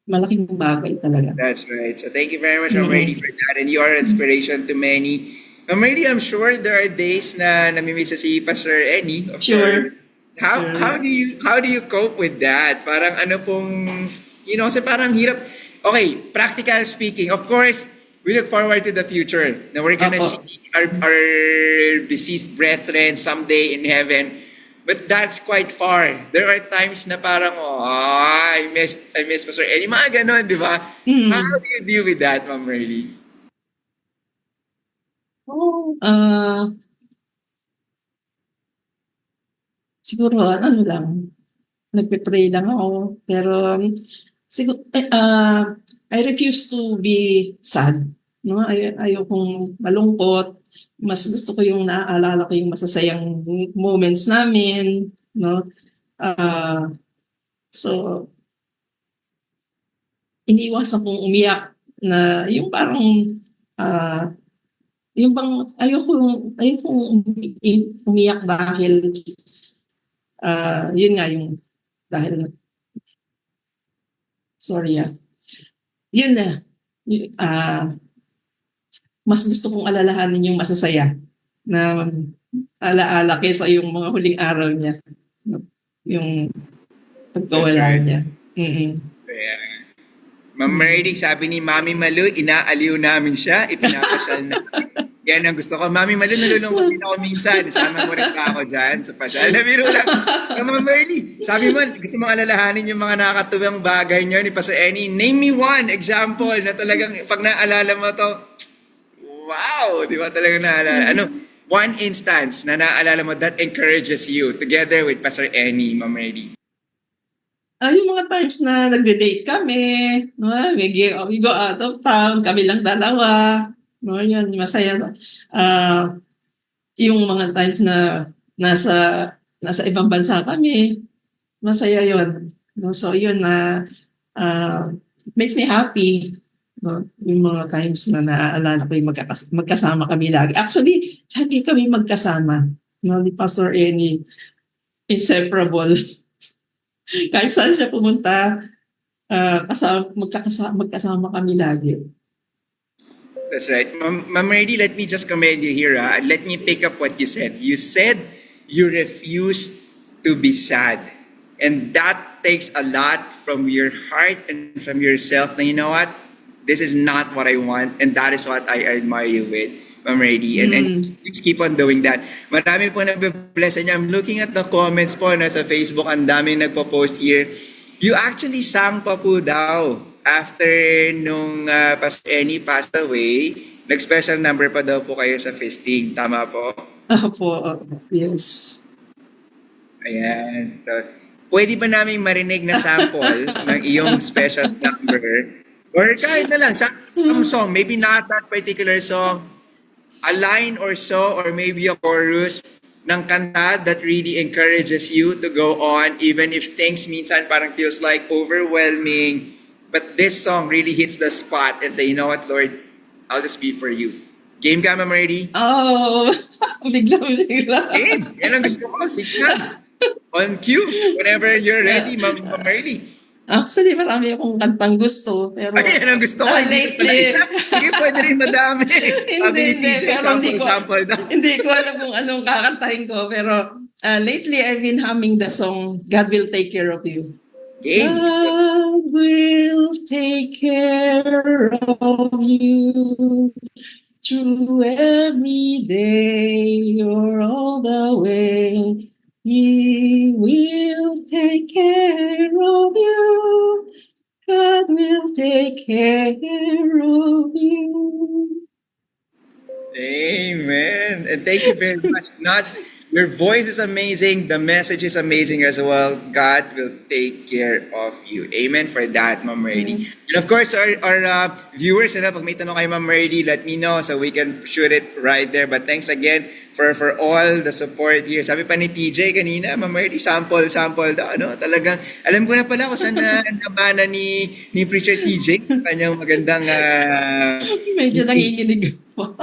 Malaking bagay talaga. That's right. So thank you very much, Ma'am Merly, for that. And you are inspiration to many. Ma'am Merly, I'm sure there are days na namimiss si Pastor Annie. Sure. How do you cope with that? Parang kasi parang hirap. Okay, practical speaking. Of course, we look forward to the future. Now we're gonna Opo. see our deceased brethren someday in heaven. But that's quite far. There are times na parang, oh, I miss Pastor Eddie. Mga ganon, di ba? How Mm. do you deal with that, Ma'am Merly? Ah, siguro ano lang, nagpe-pray lang ako. Pero siguro, I refuse to be sad. No? Ayokong malungkot. Mas gusto ko yung naaalala ko yung masasayang moments namin. No? Ah, so, iniiwasan kong umiyak na yung parang ah, yung bang ayokong umiyak dahil yun nga yung dahil sorry yun na mas gusto kong alalahanin yung masasaya na alaala kaysa yung mga huling araw niya, yung That's pagkawala right. niya. Mm-mm. Yeah. Ma'am Merly, sabi ni Mami Malu, inaaliw namin siya, ipinapasyal na. Yan ang gusto ko. Mami Malu, nalulungkot din ako minsan. Sama mo rin pa ako dyan sa pasyal. Nabiro lang. Ma'am Merly, sabi mo, gusto mong alalahanin yung mga nakakatuwang bagay niyo ni Pastor Eni. Name me one example na talagang pag naalala mo to, wow! Di ba talagang naalala? Ano, one instance na naalala mo that encourages you together with Pastor Eni, Ma'am Merly. Yung mga times na nagde-date kami, no, we go out of town, kami lang dalawa, no, yun, masaya. Yung mga times na nasa ibang bansa kami, masaya yun. No, so yun na makes me happy. No, yung mga times na naaalala ko yung magkasama kami lagi. Actually, lagi kami magkasama. No, ni Pastor Eni, inseparable. Kahit saan siya pumunta, magkasama kami lagi. That's right. Ma'am Merly, let me just commend you here. Let me pick up what you said. You said you refuse to be sad. And that takes a lot from your heart and from yourself. Na you know what? This is not what I want. And that is what I admire you with, Ma'am Merly. And please keep on doing that. Marami po nagbe-bless niya. I'm looking at the comments po na sa Facebook. Ang dami nagpo-post here. You actually sang pa po daw. After nung Pastor Eni passed away, nag-special number pa daw po kayo sa feasting. Tama po? Opo, yes. Ayan. So, pwede ba namin marinig na sample ng iyong special number? Or kahit na lang, some song, maybe not that particular song, a line or so, or maybe a chorus ng kanta that really encourages you to go on, even if things minsan parang feels like overwhelming. But this song really hits the spot and say, you know what, Lord, I'll just be for you. Game ka, Ma'am Merly? Oh, bigla. Game! Yan ang gusto ko. Sige na. On cue. Whenever you're ready, Ma'am Merly. Actually, marami akong kantang gusto. Pero Ay, yan ang gusto ko. Hindi ko pala lately, isa. Sige, pwede rin madami. Sabi ni hindi, TJ, pero sample daw. hindi ko alam kung anong kakantahin ko. Pero lately, I've been humming the song, God Will Take Care of You. Game. God will take care of you through every day or all the way. He will take care of you. God will take care of you. Amen. And thank you very much. Your voice is amazing. The message is amazing as well. God will take care of you. Amen for that, Ma'am Merly. And of course, our viewers, pag may tanong kay Ma'am Merly, let me know so we can shoot it right there. But thanks again for all the support here. Sabi pa ni TJ kanina, Ma'am Merly, sample daw. Ano? Talagang, alam ko na pala kung saan namana ni Preacher TJ. Kanyang magandang Medyo nanginginig po.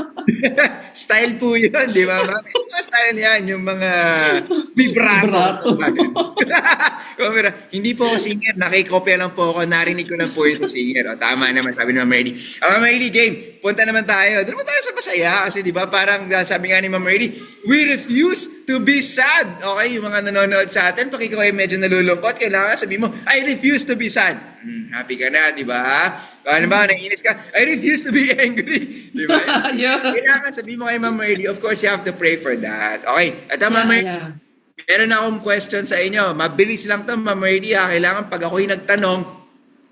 style po yun, di ba? Mga style yan, yung mga vibrato. Pero, hindi po ako singer. Nakikopya lang po ako. Narinig ko lang po yung sa singer. O, tama naman, sabi ni Ma'am Merly. Ma'am Merly, game. Punta naman tayo. Doon naman tayo sa masaya. Kasi di ba parang sabi nga ni Ma'am Merly, we refuse to be sad. Okay, yung mga nanonood sa atin, pag ikaw ay medyo nalulungkot, kailangan sabi mo, I refuse to be sad. Happy ka na, di ba? Ano ba, naiinis ka? I refuse to be angry. Di ba? Yeah. Kailangan sabi mo kay Ma'am Merly, of course, you have to pray for that. Okay, at Ma'am Merly, Yeah. meron akong question sa inyo. Mabilis lang to, Ma'am Merly, ha? Kailangan pag ako'y nagtanong,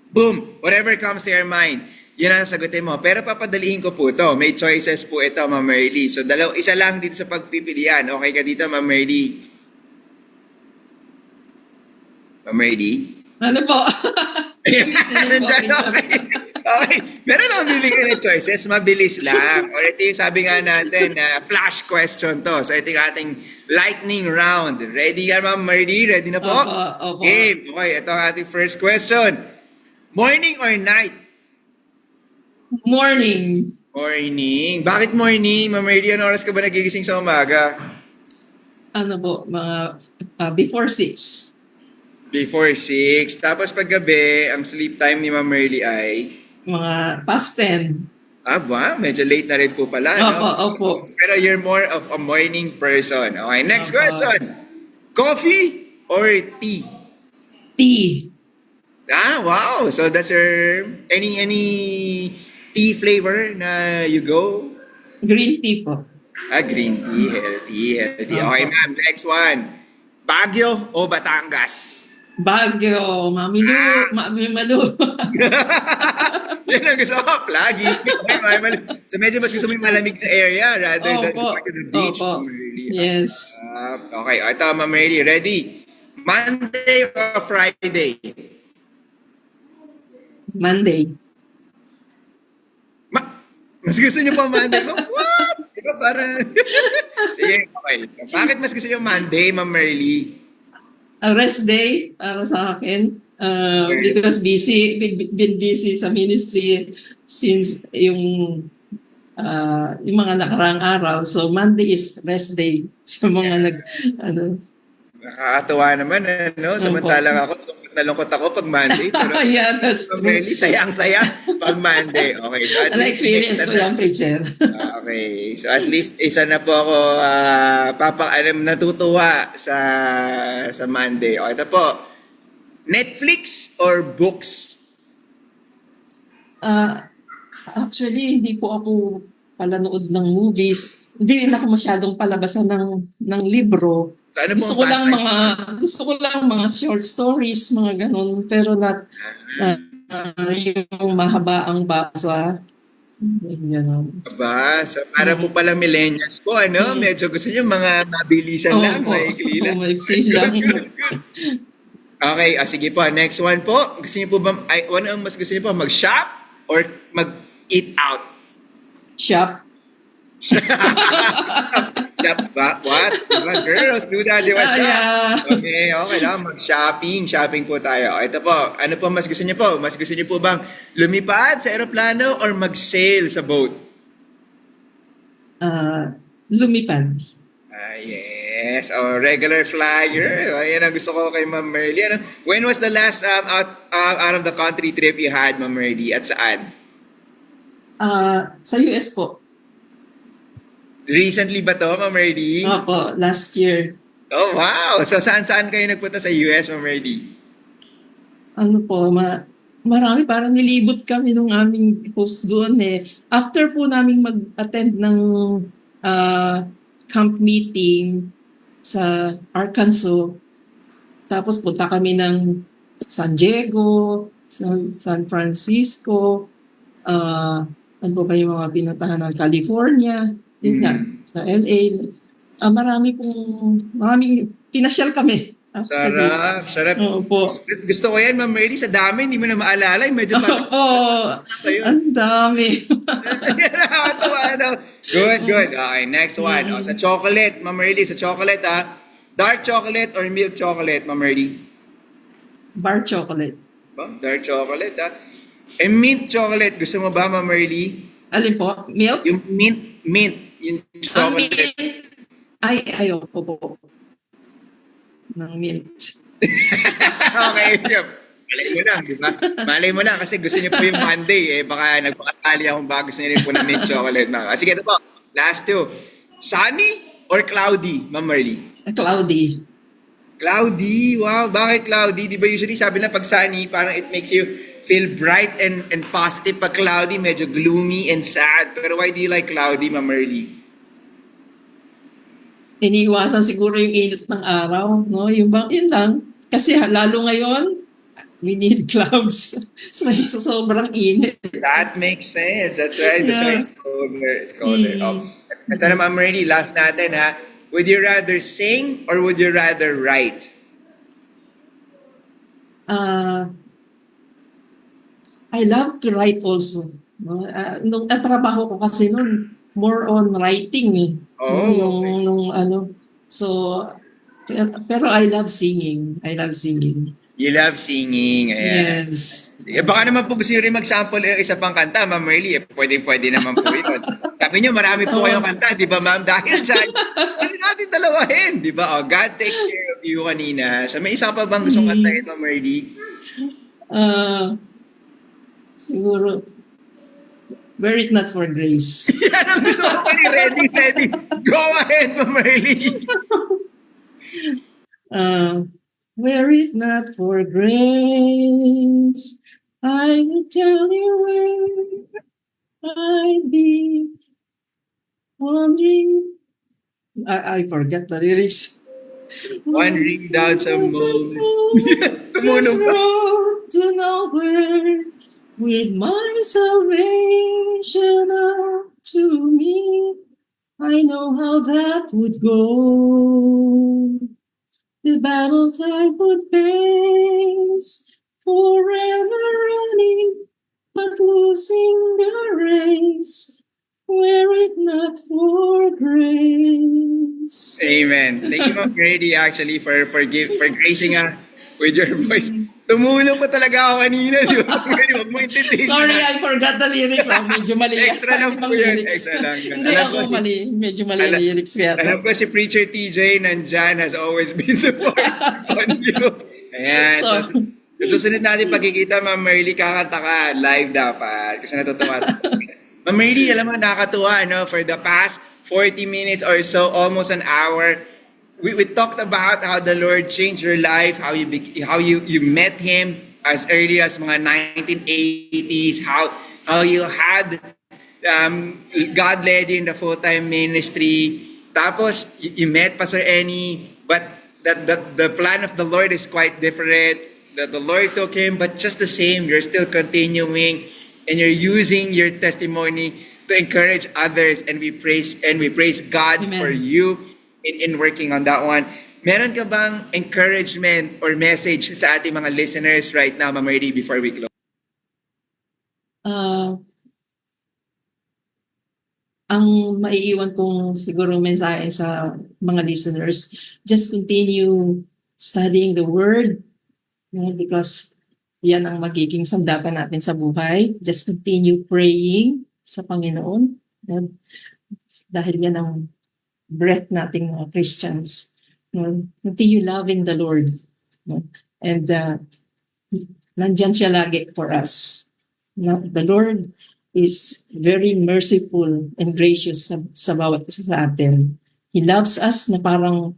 boom, whatever comes to your mind, yun ang sagutin mo. Pero papadaliin ko po to. May choices po ito, Ma'am Merly. So, isa lang dito sa pagpipilian. Okay ka dito, Ma'am Merly? Ma'am Merly? Ano po? Nandyan, okay. Okay. Meron akong bibigyan ng choices. Mabilis lang. Or ito yung sabi nga natin, flash question to. So, ito yung ating lightning round. Ready ka, Ma'am Merly? Ready na po? Opo. Game. Okay, ito ang ating first question. Morning or night? Morning. Morning. Bakit morning? Ma'am Merly, anong oras ka ba nagigising sa umaga? Ano po? Mga before 6. Before 6. Tapos paggabi, ang sleep time ni Ma'am Merly ay... Mga past 10. Ba? Medyo late na rin po pala, no? Opo. Pero you're more of a morning person. Okay, next Opo. question. Coffee or tea? Tea. Wow. So that's your... Any tea flavor na you go? Green tea po. Green tea. Healthy. Okay, ma'am. Next one. Baguio o Batangas? Baguio. Mami Malu. Yan ang gusto ko. Plagi. So medyo mas gusto mo yung malamig na area rather than Opo. going to the beach. Opo. Ma'am Merly. Yes. Okay. Ito, Ma'am Merly. Ready? Monday or Friday? Monday. Mas gusto niyo pa Monday? What? Diba parang... Sige, okay. Bakit mas gusto niyo Monday, Ma'am Merly? A rest day para sa akin. Because been busy sa ministry since yung mga nakaraang araw. So Monday is rest day sa mga Nakakatawa naman, ano? Samantalang ako, lungkot ako pag Monday. Pero, yeah, that's Ma'am true. Merly, sayang-saya pag Monday. Okay. So at least, Na-experience ko yan, preacher. Okay. So at least isa na po ako natutuwa sa Monday. Okay, ito po. Netflix or books? Actually, hindi po ako palanood ng movies. Hindi rin ako masyadong palabasan ng libro. So, ano Gusto ko lang mga short stories, mga ganun, pero not yung mahaba ang basa. Ganun. Aba, so para po pala millennials po, ano? Medyo gusto niyo mga mabilisan lang, maikli lang. Maiksi lang. Okay, sige po. Next one po. Gusto niyo po ba, ano ang mas gusto niyo po, mag-shop or mag-eat out? Shop. Shop ba? What? Diba, girls, do that. Diba, shop? Yeah. Okay lang. Mag-shopping. Shopping po tayo. Ito po. Ano po mas gusto niyo po? Mas gusto niyo po bang lumipad sa aeroplano or mag-sail sa boat? Lumipad. Yes. Regular flyer. Yan ang gusto ko kay Ma'am Merly. Ano? When was the last out of the country trip you had, Ma'am Merly? At saan? Sa US po. Recently ba to, Ma'am Merly? Opo, last year. Oh, wow. So, saan kayo nagpunta sa US, Ma'am Merly? Ano po, marami, parang nilibot kami nung aming host doon eh. After po naming mag-attend ng camp meeting sa Arkansas, tapos punta kami ng San Diego, San Francisco, ano ba yung mga pinuntahan ng California, yun nga, sa LA. Maraming pinasyal kami. Sarap. Opo. Gusto ko yan, Ma'am Merly. Sa dami, hindi mo na maalala. Medyo parang... Ang dami. Nakakatawa, ano? Good. Okay, next one. Sa chocolate, Ma'am Merly. Sa chocolate, dark chocolate or milk chocolate, Ma'am Merly? Bar chocolate. Dark chocolate, mint chocolate. Gusto mo ba, Ma'am Merly? Alin po? Milk? Yung mint. Yung chocolate. Ayoko po. Ng mint. Okay. Malay mo lang, di ba? Malay mo lang kasi gusto niyo po yung Monday. Baka nagpakasali akong bago gusto niyo rin po ng mint chocolate. Sige, ito po. Last two. Sunny or cloudy, Ma'am Marley? Cloudy. Cloudy, wow, bakit cloudy? Di ba usually sabi na pag sunny, parang it makes you feel bright and positive. Pag cloudy, medyo gloomy and sad. Pero why do you like cloudy, Ma'am Merly? Iniiwasan siguro yung init ng araw, no? Yun lang. Kasi lalo ngayon, we need clouds. So sobrang init. That makes sense. That's right. That's right. It's colder. It's colder. Ito na, Ma'am Merly, last natin ha. Would you rather sing or would you rather write? I love to write also. No? Nung natrabaho ko kasi noon, more on writing eh. So, pero I love singing. I love singing. You love singing. Ayan. Yes. Baka naman po gusto nyo rin mag-sample ng isa pang kanta, Ma'am Merly. Pwede naman po yun. Sabi nyo, marami po kayong kanta, di ba, Ma'am? Dahil dyan, pwede natin dalawahin, di ba? God takes care of you kanina. So, may isa pa bang gustong kantahin, Ma'am Merly? Siguro, were it not for grace. Yan ang gusto ko pa ni Ready. Go ahead, Ma'am Merly. Were it not for grace, I would tell you where I'd be wandering. I forget the lyrics. Wandering down some moon. This road to nowhere, with my salvation up to me. I know how that would go. The battles I would face, forever running, but losing the race, were it not for grace. Amen. Thank you, Ma'am Grady, actually, for gracing us with your voice. Tumulong pa talaga ako kanina, di ba? Huwag mo intindihin. Sorry, I forgot the lyrics. Medyo mali. Extra lang po yun. Extra lang. Hindi ako mali. Medyo mali lyrics. Alam ko si Preacher TJ nandyan has always been supporting on you. Ayan. So, susunod natin pagkikita, Ma'am Merly, kakanta ka live dapat. Kasi natutuwa. Ma'am Merly, alam mo, nakakatuwa, no? For the past 40 minutes or so, almost an hour, we talked about how the Lord changed your life, how you met Him as early as mga 1980s, how you had God led you in the full-time ministry. Tapos you met Pastor Eni, but the plan of the Lord is quite different. That the Lord took him, but just the same, you're still continuing and you're using your testimony to encourage others, and we praise God Amen. for you in working on that one. Meron ka bang encouragement or message sa ating mga listeners right now, Ma'am Merly, before we close? Ang maiiwan kong siguro mensahe sa mga listeners, just continue studying the Word, because yan ang magiging sandata natin sa buhay. Just continue praying sa Panginoon, dahil yan ang breath nating mga Christians. Continue loving the Lord. And nandyan siya lagi for us. The Lord is very merciful and gracious sa bawat isa sa atin. He loves us na parang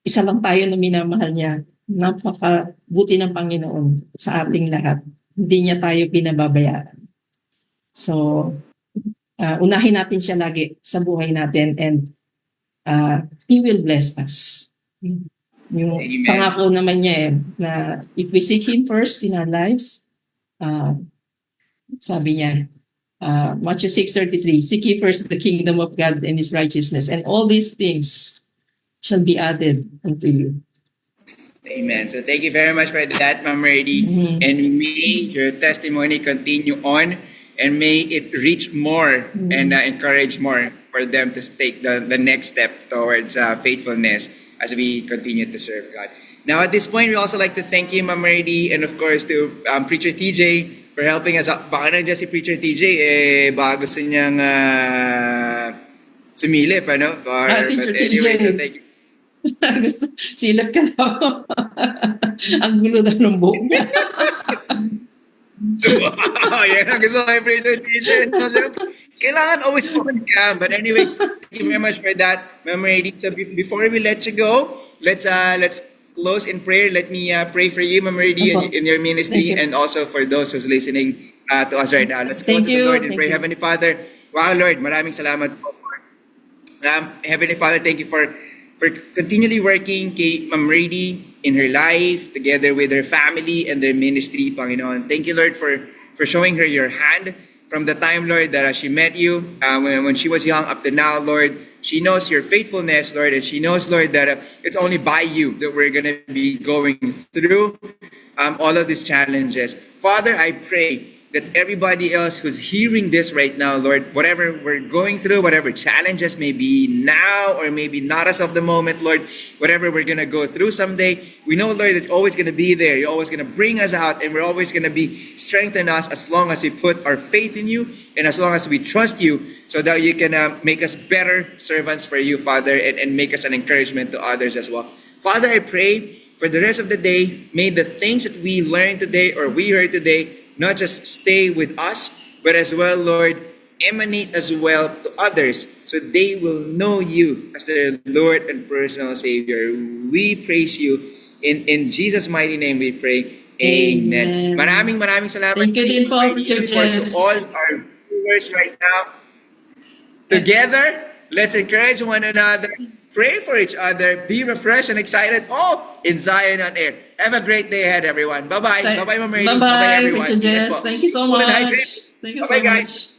isa lang tayo na minamahal niya. Napakabuti ng Panginoon sa ating lahat. Hindi niya tayo pinababayaan. So, unahin natin siya lagi sa buhay natin, and He will bless us. Yung Amen. pangako naman niya na if we seek Him first in our lives, sabi niya, Matthew 6:33, seek ye first the kingdom of God and His righteousness, and all these things shall be added unto you. Amen. So thank you very much for that, Ma'am Merly. And may your testimony continue on, and may it reach more and encourage more for them to take the next step towards faithfulness as we continue to serve God. Now, at this point, we also like to thank you, Ma'am Merly, and of course to Preacher TJ for helping us out. Baka nandiyan si Preacher TJ, baka gusto niyang sumilip, ano? Teacher But anyway, TJ. so thank you. Gusto, silap ka daw. Ang gulo daw ng buhok niya. Wow, yan ang gusto ko kay Brother Teacher. Kailangan always on cam. But anyway, thank you very much for that, Ma'am Rady. So before we let you go, let's close in prayer. Let me pray for you, Ma'am Rady, Opo. in your ministry, Thank you. and also for those who's listening to us right now. Let's go Thank to the you. Lord and Thank pray. you. Heavenly Father, wow, Lord, maraming salamat po. Heavenly Father, thank you for continually working kay Ma'am Rady in her life, together with her family and their ministry, Panginoon. Thank you, Lord, for showing her your hand from the time, Lord, that she met you, when she was young up to now, Lord. She knows your faithfulness, Lord, and she knows, Lord, that it's only by you that we're going to be going through all of these challenges. Father, I pray that everybody else who's hearing this right now, Lord, whatever we're going through, whatever challenges may be now or maybe not as of the moment, Lord, whatever we're going to go through someday, we know, Lord, that you're always going to be there. You're always going to bring us out, and we're always going to be strengthen us as long as we put our faith in you and as long as we trust you, so that you can make us better servants for you, Father, and make us an encouragement to others as well. Father, I pray for the rest of the day, may the things that we learned today or we heard today not just stay with us, but as well, Lord, emanate as well to others so they will know you as their Lord and personal Savior. We praise you. In Jesus' mighty name we pray. Amen. Amen. Maraming salamat. Thank you din po, Preacher Of course, to Jess. all our viewers right now. Together, let's encourage one another, pray for each other, be refreshed and excited all in Zion on Air. Have a great day ahead, everyone. Bye-bye. Bye-bye, Ma'am Ernie. Bye-bye, Bye-bye, everyone. Preacher Ingat Jess. po. Thank you so Cool and much. hydrate. Thank you so Bye-bye, guys. much.